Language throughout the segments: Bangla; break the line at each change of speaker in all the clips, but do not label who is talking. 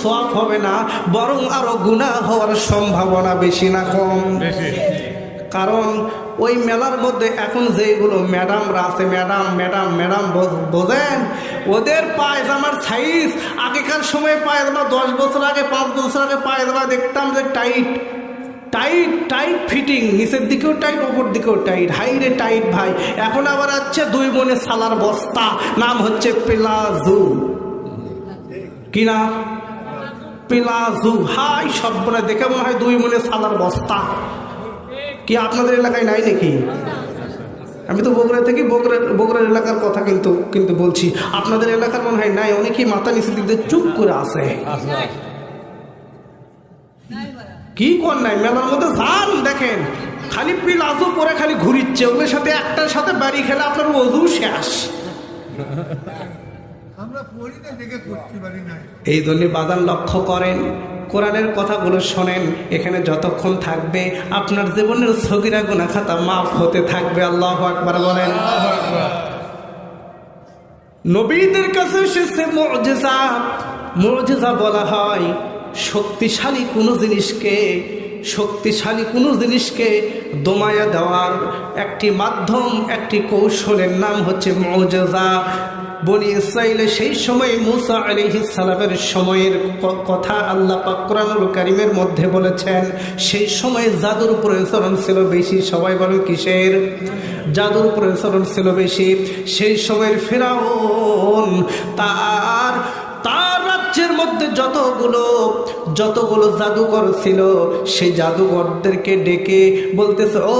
সওয়াব হবে না, বরং আরো গুনাহ হওয়ার সম্ভাবনা বেশি না কম? কারণ ওই মেলার মধ্যে এখন যেগুলো ম্যাডামরা আছে, ম্যাডাম বোঝেন, ওদের পায়জামার সাইজ আগেকার সময় পায়জামা 10 বছর আগে 5 বছর আগে পায়জামা দেখতাম যে টাইট ফিটিং, নিচের দিকেও টাইট ওপর দিকেও টাইট, হাইরে টাইট ভাই। এখন আবার আছে 2 মনে সালার বস্তা, নাম হচ্ছে প্লাজো। কি না? প্লাজো। হাই সব্বনে দেখে মনে হয় 2 মনে সালার বস্তা। কি আপনাদের এলাকায় নাই নাকি? আমি তো বগুড়া থেকে বগুড়ার এলাকার কথা কিন্তু বলছি, আপনাদের এলাকার মনে হয় নাই। অনেকেই মাথা নিচে দিক দিয়ে চুপ করে আছে। কি কর নাই? মেলার মধ্যে যান, দেখেন খালি প্লাজো পরে খালি ঘুরিচ্ছে, ওগুলোর সাথে একটার সাথে বাড়ি খেলে আপনার ওযু শেষ। এই জন্য বাজান লক্ষ্য করেন, কোরআনের কথাগুলো শোনেন। এখানে যতক্ষণ থাকবে আপনার জীবনের সগীরা গুনাহ খাতা মাফ হতে থাকবে। আল্লাহু আকবার বলেন। নবীদের কাছে এসেছে মুজিজা। মুজিজা বলা হয় শক্তিশালী কোনো জিনিসকে দমায়া দেওয়ার একটি মাধ্যম, একটি কৌশলের নাম হচ্ছে মুজিজা। বনি ইসরাইলে সেই সময় মুসা আলাইহিস সালামের সময়ের কথা আল্লাহ পাক কোরআনুল কারীমের মধ্যে বলেছেন। সেই সময় জাদুর প্রচলন ছিল বেশি। সবাই বলেন কিসের? জাদুর প্রচলন ছিল বেশি। সেই সময়ের ফিরআউন তার রাজ্যের মধ্যে যতগুলো জাদুকর ছিল, সেই জাদুকরদেরকে ডেকে বলতেছে, ও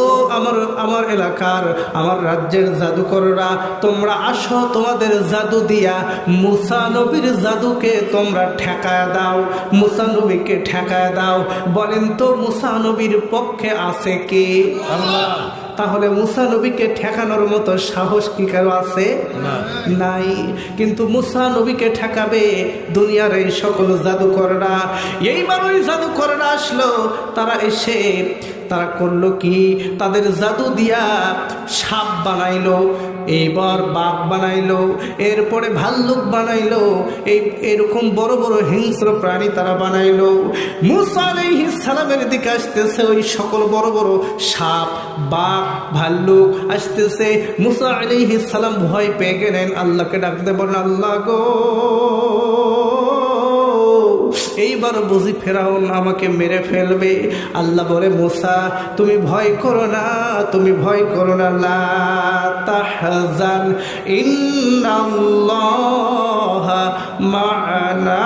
আমার এলাকার, আমার রাজ্যের জাদুকররা, তোমরা আসো, তোমাদের জাদু দিয়া মুসা নবীর জাদুকে তোমরা ঠেকায় দাও, মুসা নবীকে ঠেকায় দাও। বলেন তো মুসা নবীর পক্ষে আছে কে? আল্লাহ। তাহলে মুসা নবীকে ঠেকানোর মতো সাহস কি কারো আছে? নাই। কিন্তু মুসা নবীকে ঠেকাবে দুনিয়ার এই সকল জাদুকররা। এইবার ওই জাদুকররা আসলো, তারা করলো কি? তাদের জাদু দিয়া সাপ বানাইলো, এইবার বাঘ বানাইলো, এরপরে ভাল্লুক বানাইলো, এরকম বড় বড় হিংস্র প্রাণী তারা বানাইলো। মুসা আলাইহিস সালামের দিকে আসতেছে ওই সকল বড় বড় সাপ, বাঘ, ভাল্লুক আসতেছে। মুসা আলাইহিস সালাম ভয় পেয়ে গেলেন, আল্লাহকে ডাকতে বলেন, আল্লাহ গো, এইবার বুঝি ফেরাউন আমাকে মেরে ফেলবে। আল্লাহ বলে, মুসা তুমি ভয় করো না, লা তাহজান ইন্নাল্লাহা মা'ানা।